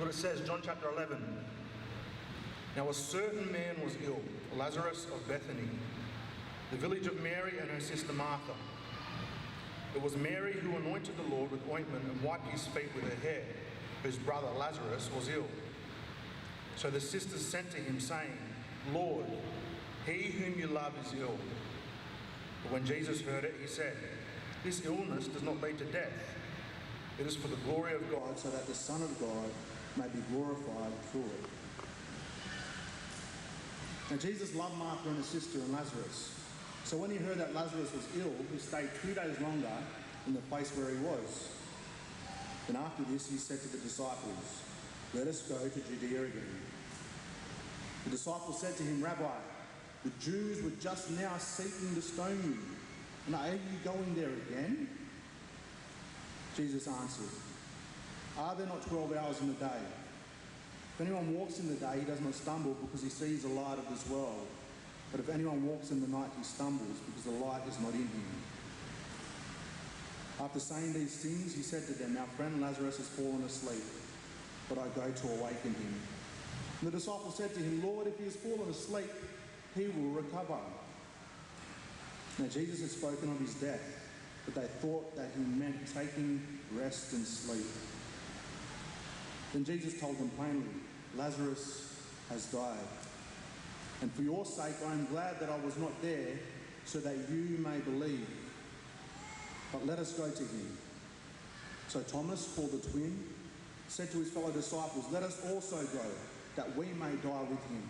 what it says, John chapter 11. Now a certain man was ill, Lazarus of Bethany, the village of Mary and her sister Martha. It was Mary who anointed the Lord with ointment and wiped his feet with her hair, whose brother Lazarus was ill. So the sisters sent to him, saying, Lord, he whom you love is ill. But when Jesus heard it, he said, This illness does not lead to death. It is for the glory of God, so that the Son of God may be glorified through it. Now Jesus loved Martha and her sister and Lazarus. So when he heard that Lazarus was ill, he stayed 2 days longer in the place where he was. Then after this he said to the disciples, Let us go to Judea again. The disciples said to him, Rabbi, the Jews were just now seeking to stone you, and are you going there again? Jesus answered, Are there not 12 hours in the day? If anyone walks in the day, he does not stumble because he sees the light of this world. But if anyone walks in the night, he stumbles because the light is not in him. After saying these things, he said to them, Our friend Lazarus has fallen asleep, but I go to awaken him. And the disciples said to him, Lord, if he has fallen asleep, he will recover. Now Jesus had spoken of his death, but they thought that he meant taking rest and sleep. Then Jesus told them plainly, Lazarus has died. And for your sake I am glad that I was not there, so that you may believe. But let us go to him. So Thomas, called the twin, said to his fellow disciples, Let us also go, that we may die with him.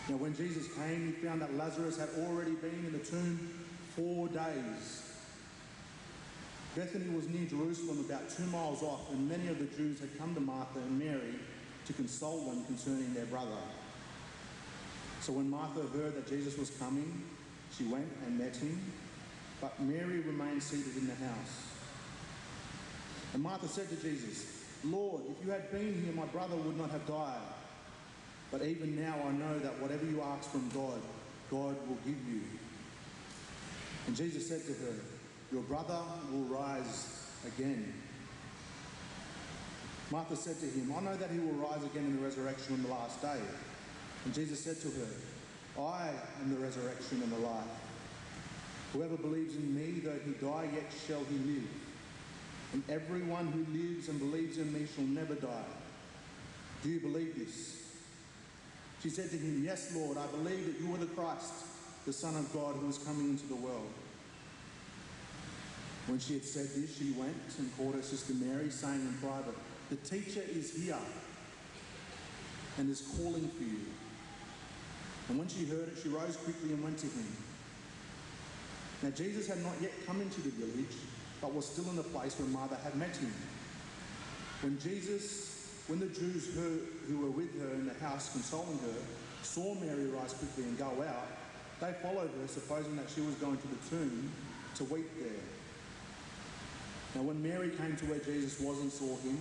Now when Jesus came, he found that Lazarus had already been in the tomb 4 days. Bethany was near Jerusalem, about 2 miles off, and many of the Jews had come to Martha and Mary to console them concerning their brother. So when Martha heard that Jesus was coming, she went and met him, but Mary remained seated in the house. And Martha said to Jesus, Lord, if you had been here, my brother would not have died. But even now I know that whatever you ask from God, God will give you. And Jesus said to her, Your brother will rise again. Martha said to him, I know that he will rise again in the resurrection on the last day. And Jesus said to her, I am the resurrection and the life. Whoever believes in me, though he die, yet shall he live. And everyone who lives and believes in me shall never die. Do you believe this? She said to him, Yes, Lord, I believe that you are the Christ, the Son of God who is coming into the world. When she had said this, she went and called her sister Mary, saying in private, The teacher is here and is calling for you. And when she heard it, she rose quickly and went to him. Now Jesus had not yet come into the village, but was still in the place where Martha had met him. When the Jews who were with her in the house consoling her saw Mary rise quickly and go out, they followed her, supposing that she was going to the tomb to weep there. Now when Mary came to where Jesus was and saw him,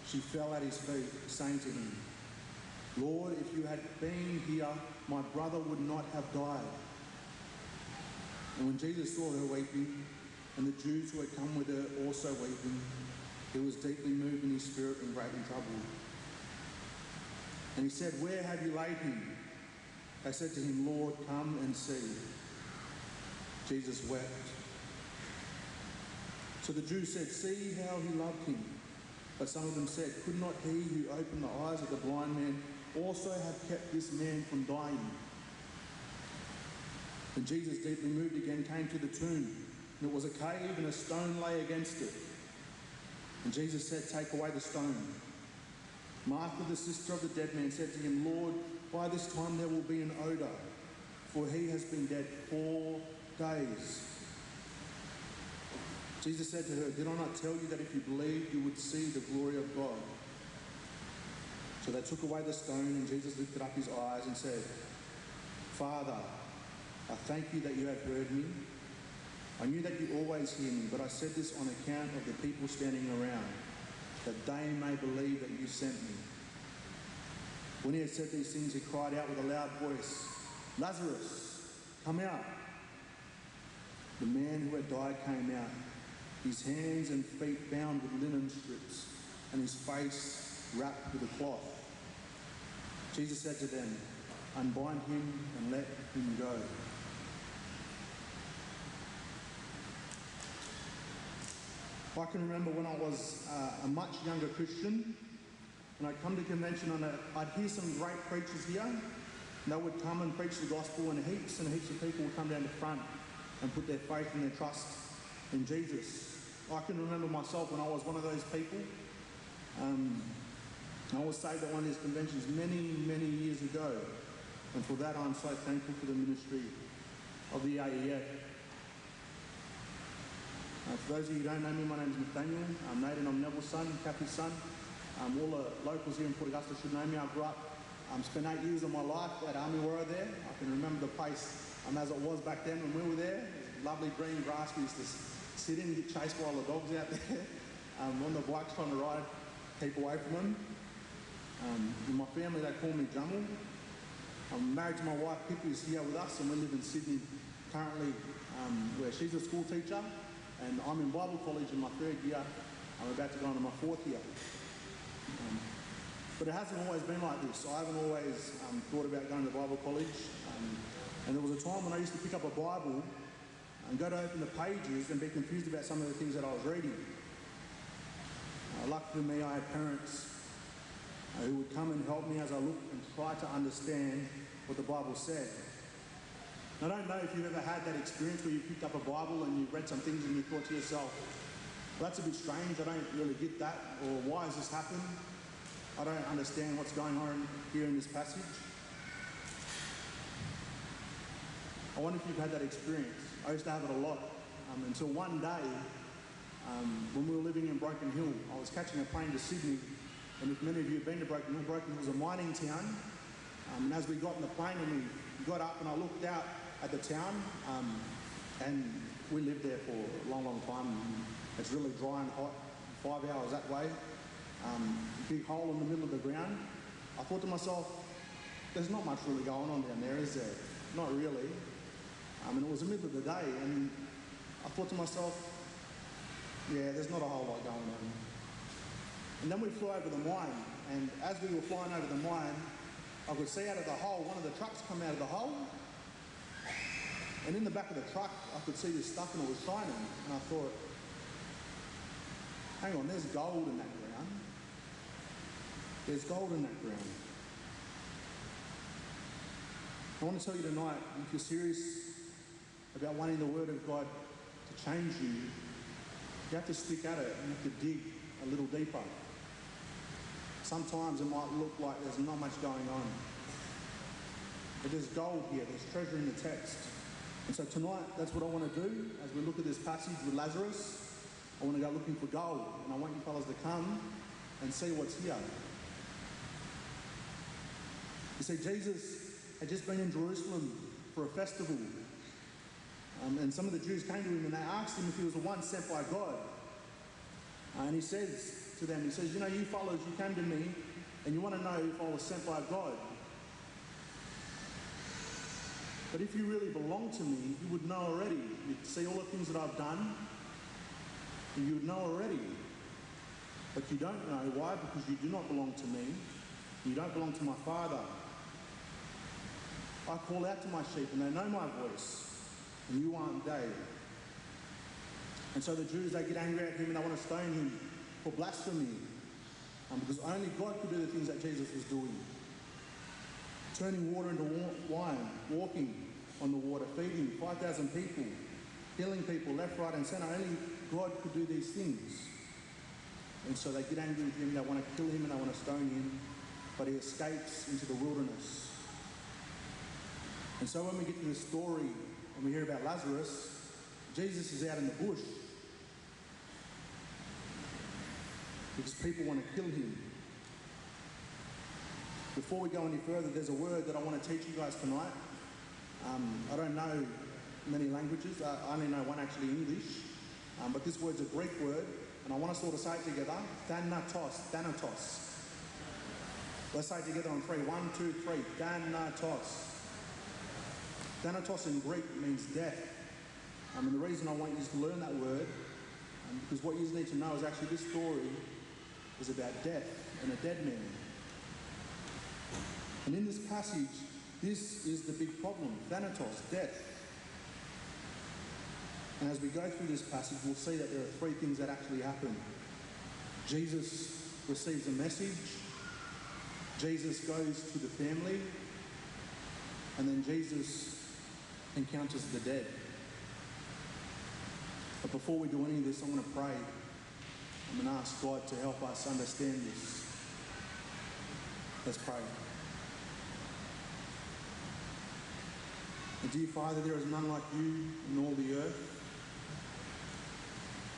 she fell at his feet, saying to him, Lord, if you had been here, my brother would not have died. And when Jesus saw her weeping, and the Jews who had come with her also weeping, he was deeply moved in his spirit and greatly troubled. And he said, Where have you laid him? They said to him, Lord, come and see. Jesus wept. So the Jews said, See how he loved him. But some of them said, Could not he who opened the eyes of the blind man also have kept this man from dying? And Jesus, deeply moved again, came to the tomb. And it was a cave, and a stone lay against it. And Jesus said, Take away the stone. Martha, the sister of the dead man, said to him, Lord, by this time there will be an odour, for he has been dead 4 days. Jesus said to her, Did I not tell you that if you believed, you would see the glory of God? So they took away the stone, and Jesus lifted up his eyes and said, Father, I thank you that you have heard me. I knew that you always hear me, but I said this on account of the people standing around, that they may believe that you sent me. When he had said these things, he cried out with a loud voice, Lazarus, come out. The man who had died came out, his hands and feet bound with linen strips, and his face wrapped with a cloth. Jesus said to them, "Unbind him and let him go." I can remember when I was a much younger Christian, and I'd come to convention and I'd hear some great preachers here. And they would come and preach the gospel, and heaps of people would come down the front and put their faith and their trust in Jesus. I can remember myself when I was one of those people. I was saved at one of these conventions many, many years ago. And for that, I'm so thankful for the ministry of the AEF. For those of you who don't know me, my name is Nathaniel. I'm Nathan, I'm Neville's son, Kathy's son. All the locals here in Port Augusta should know me. I grew up, spent 8 years of my life at Army Warrior there. I can remember the place as it was back then when we were there. It was lovely green grass. We used to sit in and get chased by all the dogs out there. On the bikes trying to ride, keep away from them. In my family, they call me Jamal. I'm married to my wife, Pippi, who's here with us, and we live in Sydney currently, where she's a school teacher. And I'm in Bible college in my 3rd year. I'm about to go into my 4th year. But it hasn't always been like this. I haven't always thought about going to Bible college. And there was a time when I used to pick up a Bible and go to open the pages and be confused about some of the things that I was reading. Lucky for me, I had parents who would come and help me as I looked and try to understand what the Bible said. I don't know if you've ever had that experience where you picked up a Bible and you read some things and you thought to yourself, well, that's a bit strange, I don't really get that, or why has this happened? I don't understand what's going on here in this passage. I wonder if you've had that experience. I used to have it a lot, until one day, when we were living in Broken Hill, I was catching a plane to Sydney, and if many of you have been to Broken Hill was a mining town, and as we got in the plane and we got up and I looked out at the town, and we lived there for a long, long time. It's really dry and hot, 5 hours that way. Big hole in the middle of the ground. I thought to myself, there's not much really going on down there, is there? Not really. It was the middle of the day, and I thought to myself, yeah, there's not a whole lot going on. And then we flew over the mine, and as we were flying over the mine, I could see out of the hole, one of the trucks come out of the hole, and in the back of the truck, I could see this stuff and it was shining. And I thought, hang on, there's gold in that ground. There's gold in that ground. I want to tell you tonight, if you're serious about wanting the Word of God to change you, you have to stick at it and you have to dig a little deeper. Sometimes it might look like there's not much going on. But there's gold here, there's treasure in the text. And so tonight, that's what I want to do. As we look at this passage with Lazarus, I want to go looking for gold. And I want you fellas to come and see what's here. You see, Jesus had just been in Jerusalem for a festival. And some of the Jews came to him and they asked him if he was the one sent by God. And he says to them, he says, you know, you fellas, you came to me and you want to know if I was sent by God. But if you really belong to me, you would know already. You'd see all the things that I've done, and you would know already. But you don't know. Why? Because you do not belong to me. You don't belong to my Father. I call out to my sheep, and they know my voice, and you aren't they. And so the Jews, they get angry at him, and they want to stone him for blasphemy, because only God could do the things that Jesus was doing. Turning water into wine, walking on the water, feeding 5,000 people, healing people left, right and centre. Only God could do these things. And so they get angry with him, they want to kill him and they want to stone him, but he escapes into the wilderness. And so when we get to this story and we hear about Lazarus, Jesus is out in the bush because people want to kill him. Before we go any further, there's a word that I want to teach you guys tonight. I don't know many languages. I only know one actually, English. But this word's a Greek word, and I want us all to say it together. Thanatos, thanatos. Let's say it together on 3. 1, 2, 3. Thanatos. Thanatos in Greek means death. And the reason I want you to learn that word, because what you need to know is actually this story is about death and a dead man. And in this passage, this is the big problem, thanatos, death. And as we go through this passage, we'll see that there are three things that actually happen. Jesus receives a message, Jesus goes to the family, and then Jesus encounters the dead. But before we do any of this, I'm going to pray. I'm going to ask God to help us understand this. Let's pray. And dear Father, there is none like you in all the earth.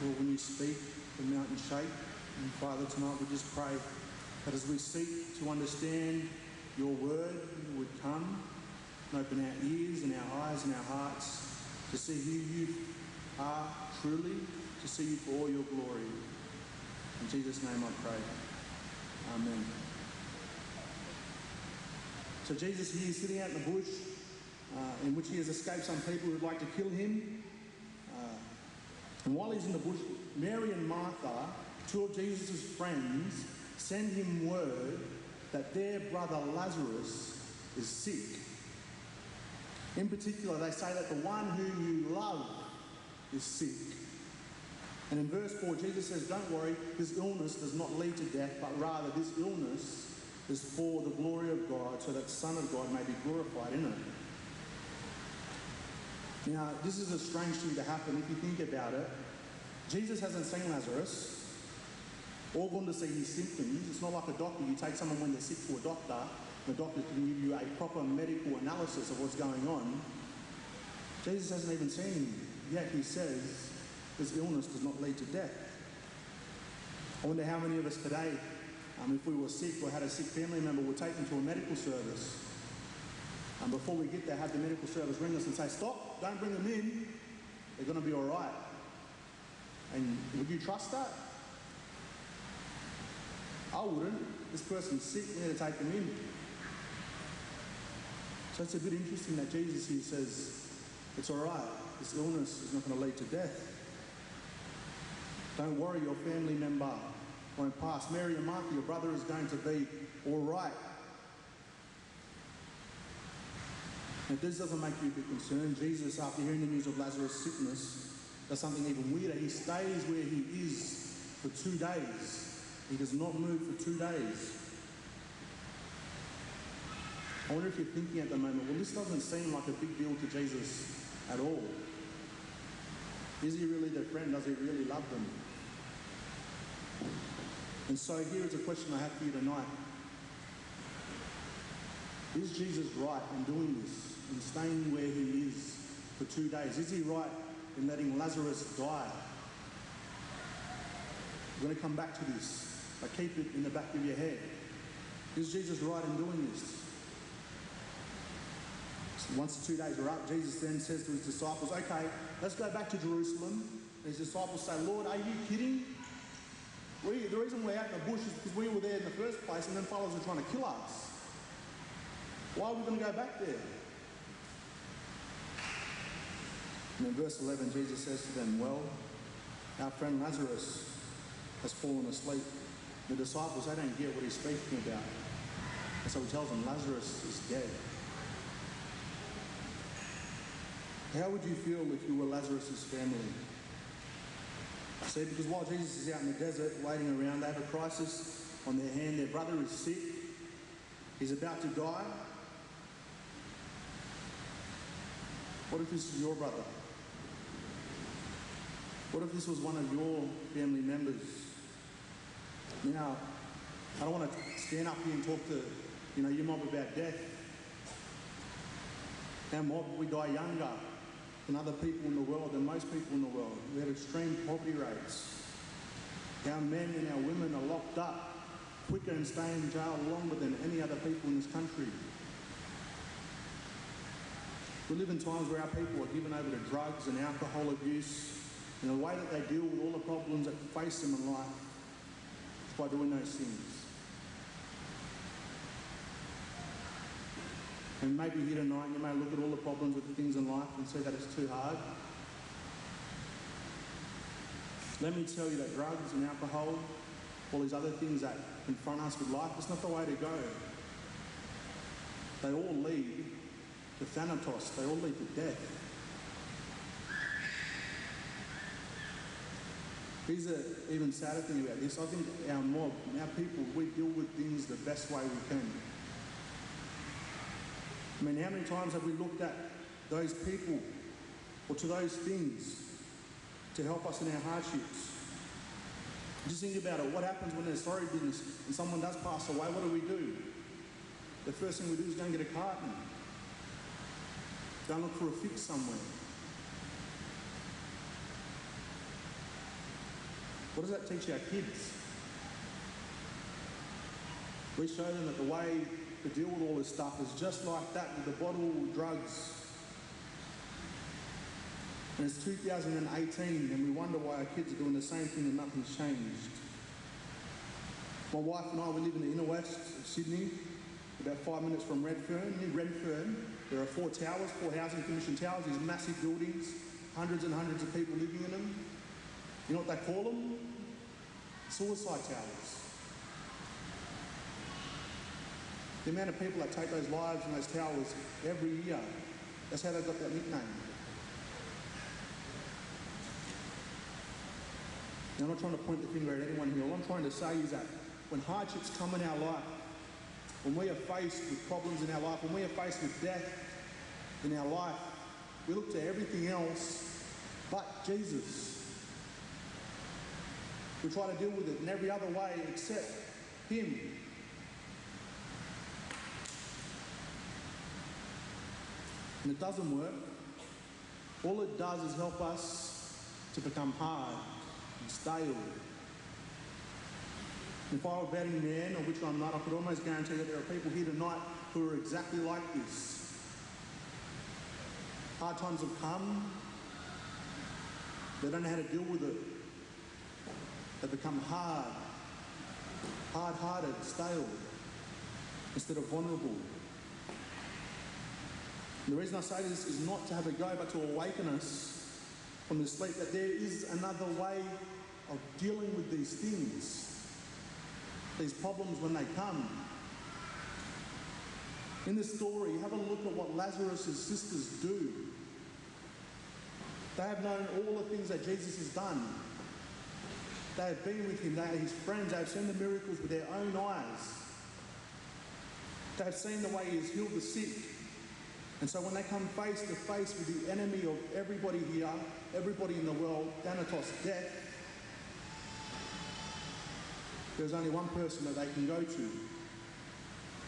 Lord, when you speak, the mountains shake. And Father, tonight we just pray that as we seek to understand your word, you would come and open our ears and our eyes and our hearts to see who you are truly, to see you for all your glory. In Jesus' name I pray. Amen. So Jesus here is sitting out in the bush in which he has escaped some people who would like to kill him. And while he's in the bush, Mary and Martha, two of Jesus' friends, send him word that their brother Lazarus is sick. In particular, they say that the one who you love is sick. And in verse 4, Jesus says, don't worry, this illness does not lead to death, but rather this illness is for the glory of God, so that the Son of God may be glorified in it. Now, this is a strange thing to happen if you think about it. Jesus hasn't seen Lazarus or gone to see his symptoms. It's not like a doctor. You take someone when they're sick to a doctor, the doctor can give you a proper medical analysis of what's going on. Jesus hasn't even seen him, yet he says this illness does not lead to death. I wonder how many of us today, if we were sick or had a sick family member, would take them to a medical service. And before we get there, have the medical service ring us and say, stop, don't bring them in, they're going to be all right. And would you trust that? I wouldn't. This person's sick, we need to take them in. So it's a bit interesting that Jesus here says, it's all right, this illness is not going to lead to death. Don't worry, your family member won't pass. Mary and Martha, your brother is going to be all right. If this doesn't make you a bit concerned, Jesus, after hearing the news of Lazarus' sickness, does something even weirder. He stays where he is for 2 days. He does not move for 2 days. I wonder if you're thinking at the moment, well, this doesn't seem like a big deal to Jesus at all. Is he really their friend? Does he really love them? And so here is a question I have for you tonight. Is Jesus right in doing this, in staying where he is for 2 days? Is he right in letting Lazarus die? We're going to come back to this, but keep it in the back of your head. Is Jesus right in doing this? So once the 2 days are up, Jesus then says to his disciples, okay, let's go back to Jerusalem. And his disciples say, Lord, are you kidding? The reason we're out in the bush is because we were there in the first place and then fellows are trying to kill us. Why are we going to go back there? And in verse 11, Jesus says to them, well, our friend Lazarus has fallen asleep. The disciples, they don't get what he's speaking about. And so he tells them, Lazarus is dead. How would you feel if you were Lazarus' family? See, because while Jesus is out in the desert waiting around, they have a crisis on their hand. Their brother is sick. He's about to die. What if this is your brother? What if this was one of your family members? Now, I don't want to stand up here and talk to, your mob about death. Our mob, we die younger than other people in the world, than most people in the world. We have extreme poverty rates. Our men and our women are locked up quicker and stay in jail longer than any other people in this country. We live in times where our people are given over to drugs and alcohol abuse, and the way that they deal with all the problems that face them in life is by doing those things. And maybe here tonight you may look at all the problems with the things in life and see that it's too hard. Let me tell you that drugs and alcohol, all these other things that confront us with life. It's not the way to go. They all lead to thanatos. They all lead to death. Here's an even sadder thing about this. I think our mob, our people, we deal with things the best way we can. I mean, how many times have we looked at those people or to those things to help us in our hardships? Just think about it. What happens when there's sorry business and someone does pass away? What do? The first thing we do is go and get a carton. Go and look for a fix somewhere. What does that teach our kids? We show them that the way to deal with all this stuff is just like that with the bottle drugs. And it's 2018 and we wonder why our kids are doing the same thing and nothing's changed. My wife and I, we live in the inner west of Sydney, about 5 minutes from Redfern. Near Redfern, there are 4 towers, 4 housing commission towers, these massive buildings, hundreds and hundreds of people living in them. You know what they call them? Suicide towers. The amount of people that take those lives in those towers every year, that's how they got that nickname. Now, I'm not trying to point the finger at anyone here. All I'm trying to say is that when hardships come in our life, when we are faced with problems in our life, when we are faced with death in our life, we look to everything else but Jesus. We try to deal with it in every other way except Him. And it doesn't work. All it does is help us to become hard and stale. And if I were a betting man, of which I'm not, I could almost guarantee that there are people here tonight who are exactly like this. Hard times have come. They don't know how to deal with it. They become hard-hearted, stale, instead of vulnerable. And the reason I say this is not to have a go, but to awaken us from the sleep that there is another way of dealing with these things, these problems when they come. In this story, have a look at what Lazarus' sisters do. They have known all the things that Jesus has done. They have been with him, they are his friends, they have seen the miracles with their own eyes. They have seen the way he has healed the sick. And so when they come face to face with the enemy of everybody here, everybody in the world, thanatos, death, there's only one person that they can go to.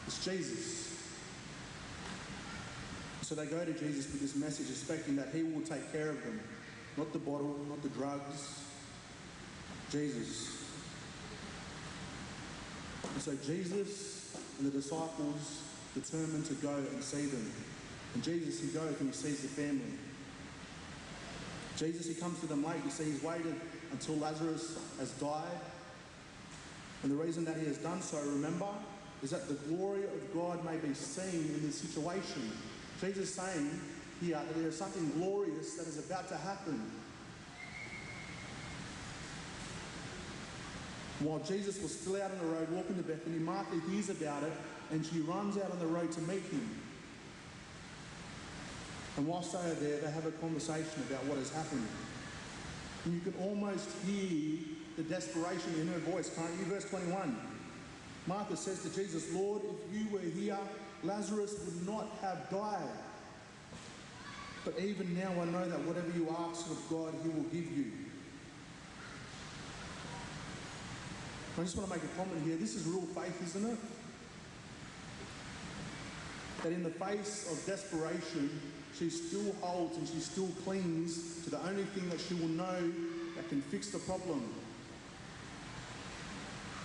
It's Jesus. So they go to Jesus with this message, expecting that he will take care of them. Not the bottle, not the drugs. Jesus. And so Jesus and the disciples determined to go and see them. And Jesus, he goes and he sees the family. Jesus, he comes to them late. You see, he's waited until Lazarus has died. And the reason that he has done so, remember, is that the glory of God may be seen in this situation. Jesus is saying here that there is something glorious that is about to happen. While Jesus was still out on the road walking to Bethany, Martha hears about it and she runs out on the road to meet him. And whilst they are there, they have a conversation about what has happened. And you can almost hear the desperation in her voice, can't you? Verse 21. Martha says to Jesus, "Lord, if you were here, Lazarus would not have died. But even now I know that whatever you ask of God, he will give you." I just want to make a comment here. This is real faith, isn't it? That in the face of desperation, she still holds and she still clings to the only thing that she will know that can fix the problem.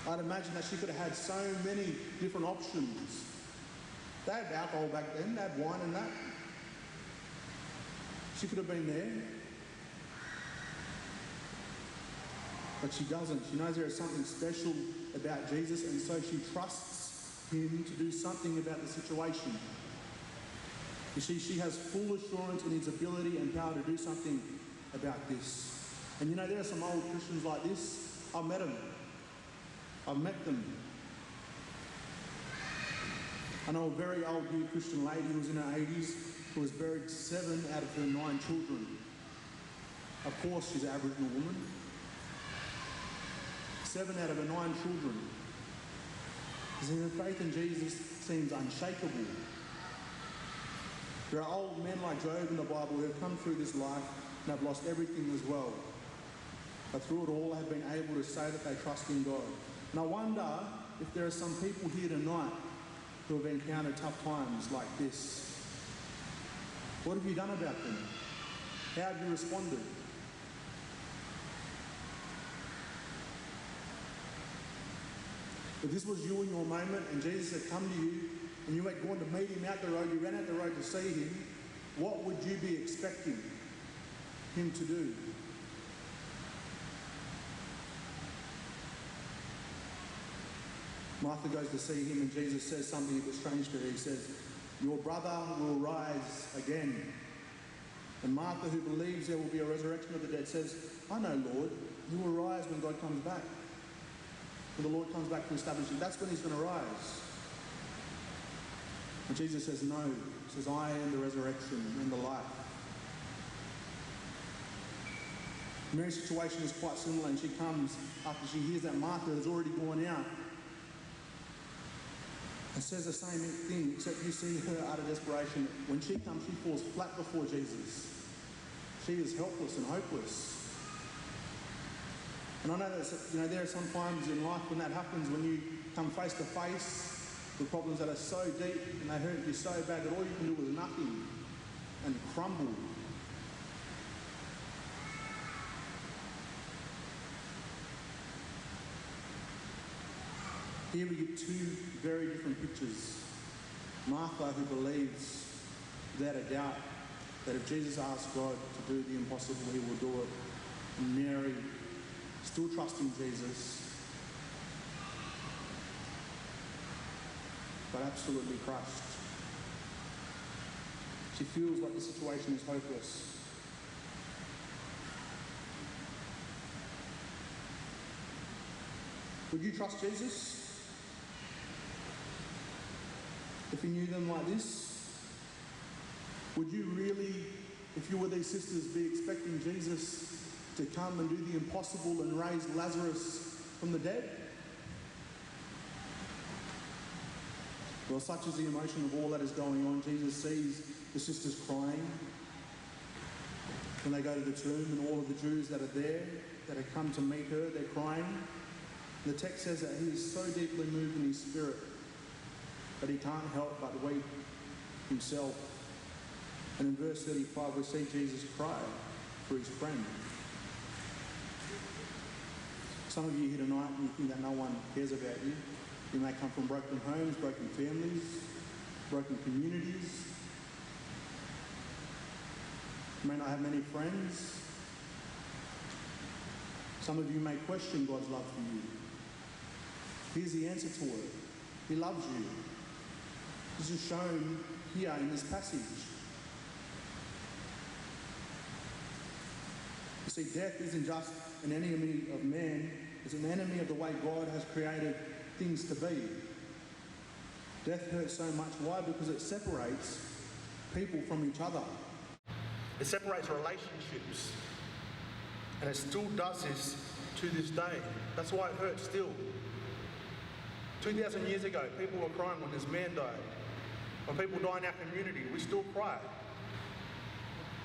I'd imagine that she could have had so many different options. They had alcohol back then, they had wine and that. She could have been there. But she doesn't. She knows there is something special about Jesus, and so she trusts him to do something about the situation. You see, she has full assurance in his ability and power to do something about this. And you know, there are some old Christians like this. I've met them. I've met them. I know a very old dear Christian lady who was in her 80s who has buried 7 out of her 9 children. Of course, she's an Aboriginal woman. 7 out of her 9 children. See, her faith in Jesus seems unshakable. There are old men like Job in the Bible who have come through this life and have lost everything as well. But through it all have been able to say that they trust in God. And I wonder if there are some people here tonight who have encountered tough times like this. What have you done about them? How have you responded? If this was you in your moment and Jesus had come to you and you had gone to meet him out the road, you ran out the road to see him, what would you be expecting him to do? Martha goes to see him and Jesus says something a bit strange to her. He says, "Your brother will rise again." And Martha, who believes there will be a resurrection of the dead, says, "I know, Lord, he will rise when God comes back. When the Lord comes back to establish it, that's when he's going to rise." And Jesus says, "No." He says, "I am the resurrection and the life." Mary's situation is quite similar, and she comes after she hears that Martha has already gone out and says the same thing, except you see her out of desperation. When she comes, she falls flat before Jesus. She is helpless and hopeless. And I know that there are some times in life when that happens, when you come face to face with problems that are so deep and they hurt you so bad that all you can do is nothing and crumble. Here we get 2 very different pictures. Martha, who believes without a doubt that if Jesus asks God to do the impossible, he will do it. And Mary, still trusting Jesus, but absolutely crushed. She feels like the situation is hopeless. Would you trust Jesus if you knew them like this? Would you really, if you were these sisters, be expecting Jesus to come and do the impossible and raise Lazarus from the dead? Well, such is the emotion of all that is going on. Jesus sees the sisters crying when they go to the tomb, and all of the Jews that are there, that have come to meet her, they're crying. The text says that he is so deeply moved in his spirit that he can't help but weep himself. And in verse 35, we see Jesus cry for his friend. Some of you here tonight, and you think that no one cares about you. You may come from broken homes, broken families, broken communities. You may not have many friends. Some of you may question God's love for you. Here's the answer to it. He loves you. This is shown here in this passage. You see, death isn't just an enemy of man, it's an enemy of the way God has created things to be. Death hurts so much. Why? Because it separates people from each other. It separates relationships. And it still does this to this day. That's why it hurts still. 2,000 years ago, people were crying when this man died. When people die in our community, we still cry.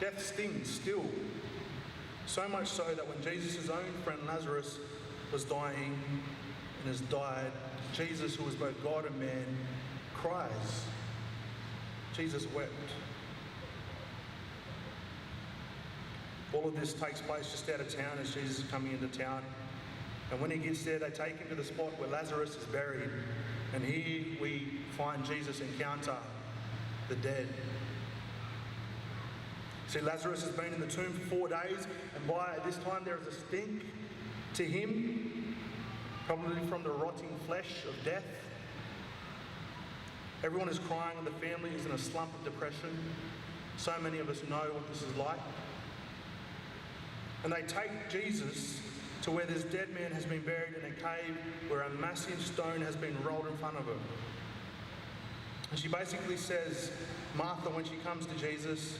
Death stings still. So much so that when Jesus' own friend Lazarus was dying and has died, Jesus, who was both God and man, cries. Jesus wept. All of this takes place just out of town as Jesus is coming into town. And when he gets there, they take him to the spot where Lazarus is buried. And here we find Jesus encounter the dead. See, Lazarus has been in the tomb for 4 days, and by this time there is a stink to him, probably from the rotting flesh of death. Everyone is crying and the family is in a slump of depression. So many of us know what this is like. And they take Jesus to where this dead man has been buried in a cave where a massive stone has been rolled in front of her. And she basically says, Martha, when she comes to Jesus,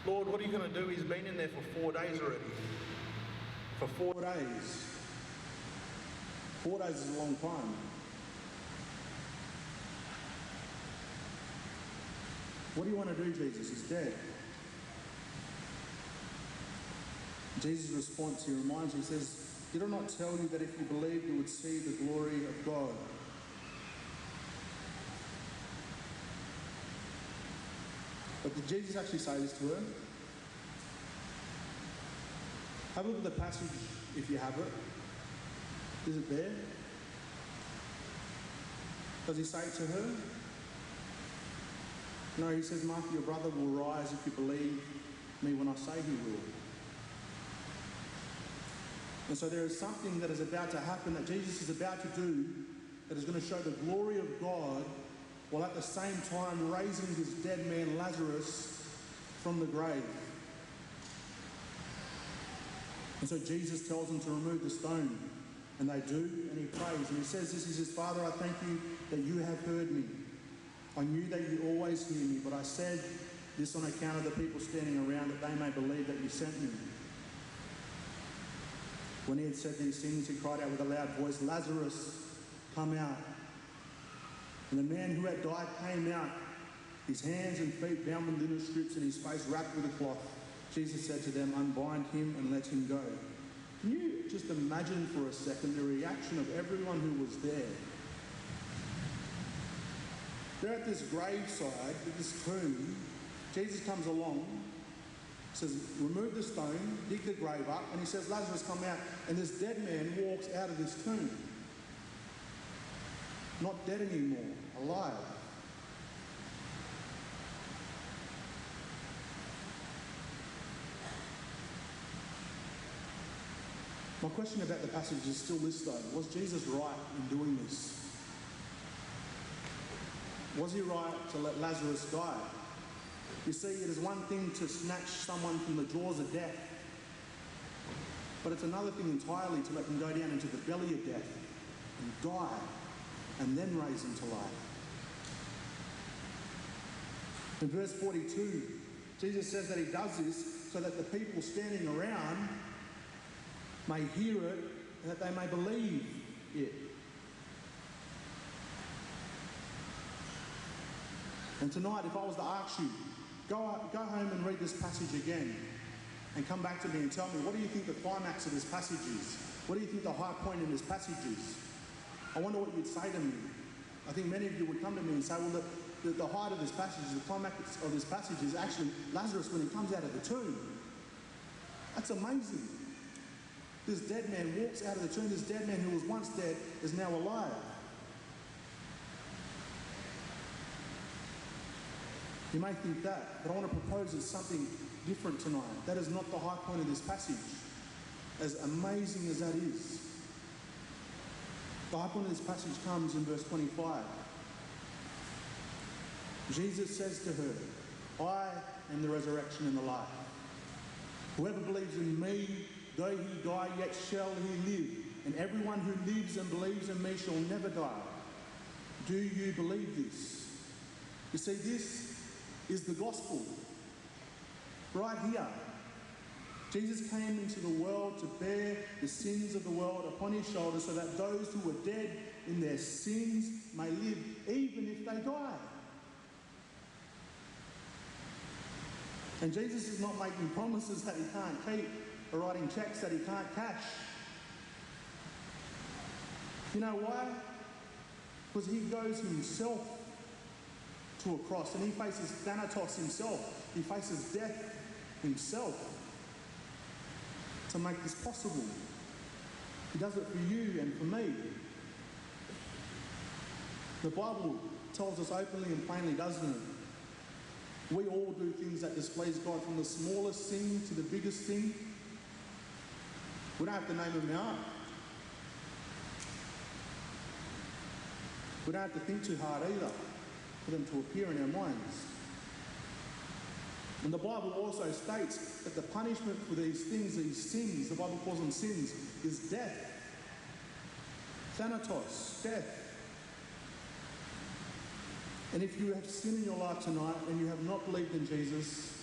Lord, what are you going to do? He's been in there for 4 days already. For 4 days. 4 days is a long time. What do you want to do, Jesus? He's dead. Jesus' response, he reminds you, he says, did I not tell you that if you believed you would see the glory of God? But did Jesus actually say this to her? Have a look at the passage if you have it. Is it there? Does he say it to her? No, he says, Martha, your brother will rise if you believe me when I say he will. And so there is something that is about to happen that Jesus is about to do that is going to show the glory of God while at the same time raising this dead man Lazarus from the grave. And so Jesus tells them to remove the stone, and they do, and he prays, and he says this, he says, Father, I thank you that you have heard me. I knew that you always hear me, but I said this on account of the people standing around, that they may believe that you sent me. When he had said these things, he cried out with a loud voice, Lazarus, come out. And the man who had died came out, his hands and feet bound with linen strips and his face wrapped with a cloth. Jesus said to them, unbind him and let him go. Can you just imagine for a second the reaction of everyone who was there? They're at this graveside, at this tomb. Jesus comes along, says, remove the stone, dig the grave up, and he says, Lazarus, come out. And this dead man walks out of this tomb. Not dead anymore, alive. My question about the passage is still this though. Was Jesus right in doing this? Was he right to let Lazarus die? You see, it is one thing to snatch someone from the jaws of death, but it's another thing entirely to let them go down into the belly of death and die, and then raise them to life. In verse 42, Jesus says that he does this so that the people standing around may hear it and that they may believe it. And tonight, if I was to ask you, go home and read this passage again and come back to me and tell me, what do you think the climax of this passage is? What do you think the high point in this passage is? I wonder what you'd say to me. I think many of you would come to me and say, well, the height of this passage, the climax of this passage is actually Lazarus when he comes out of the tomb. That's amazing. This dead man walks out of the tomb. This dead man who was once dead is now alive. You may think that, but I want to propose as something different tonight. That is not the high point of this passage, as amazing as that is. The high point of this passage comes in verse 25. Jesus says to her, I am the resurrection and the life. Whoever believes in me, though he die, yet shall he live. And everyone who lives and believes in me shall never die. Do you believe this? You see, this is the gospel. Right here. Jesus came into the world to bear the sins of the world upon his shoulders so that those who were dead in their sins may live even if they die. And Jesus is not making promises that he can't keep or writing checks that he can't cash. You know why? Because he goes himself to a cross and he faces Thanatos himself. He faces death himself to make this possible. He does it for you and for me. The Bible tells us openly and plainly, doesn't it? We all do things that displease God, from the smallest thing to the biggest thing. We don't have to name them out. We don't have to think too hard either for them to appear in our minds. And the Bible also states that the punishment for these things, these sins, the Bible calls them sins, is death. Thanatos, death. And if you have sin in your life tonight and you have not believed in Jesus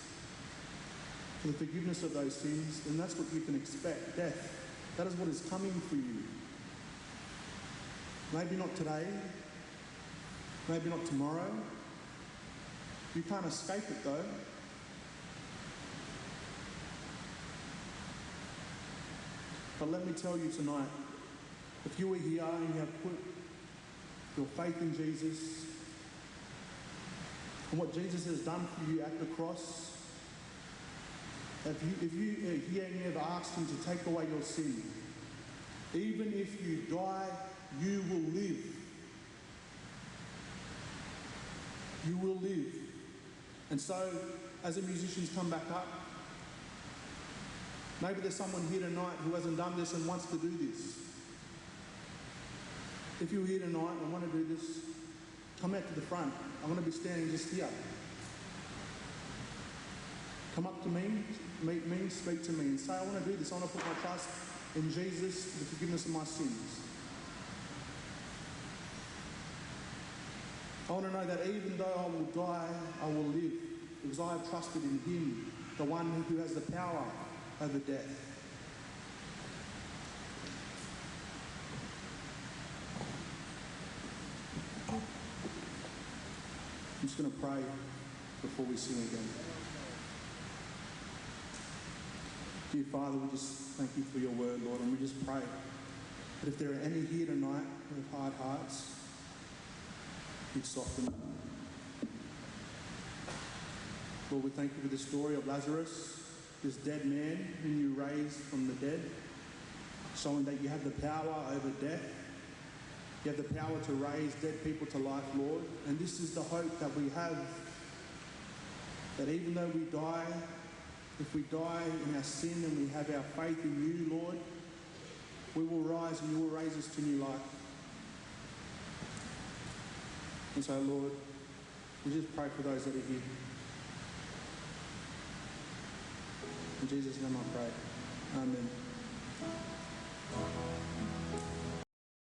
for the forgiveness of those sins, then that's what you can expect, death. That is what is coming for you. Maybe not today, maybe not tomorrow. You can't escape it though. But let me tell you tonight, if you are here and you have put your faith in Jesus and what Jesus has done for you at the cross, if you are here and you have asked him to take away your sin, even if you die, you will live. You will live. And so, as the musicians come back up, maybe there's someone here tonight who hasn't done this and wants to do this. If you're here tonight and want to do this, come out to the front. I'm going to be standing just here. Come up to me, meet me, speak to me and say, I want to do this. I want to put my trust in Jesus for the forgiveness of my sins. I want to know that even though I will die, I will live, because I have trusted in him, the one who has the power over death. I'm just going to pray before we sing again. Dear Father, we just thank you for your word, Lord, and we just pray that if there are any here tonight who have hard hearts, you'd soften them. Lord, we thank you for the story of Lazarus, this dead man whom you raised from the dead, showing that you have the power over death. You have the power to raise dead people to life, Lord. And this is the hope that we have, that even though we die, if we die in our sin and we have our faith in you, Lord, we will rise and you will raise us to new life. And so, Lord, we just pray for those that are here. In Jesus' name I pray. Amen.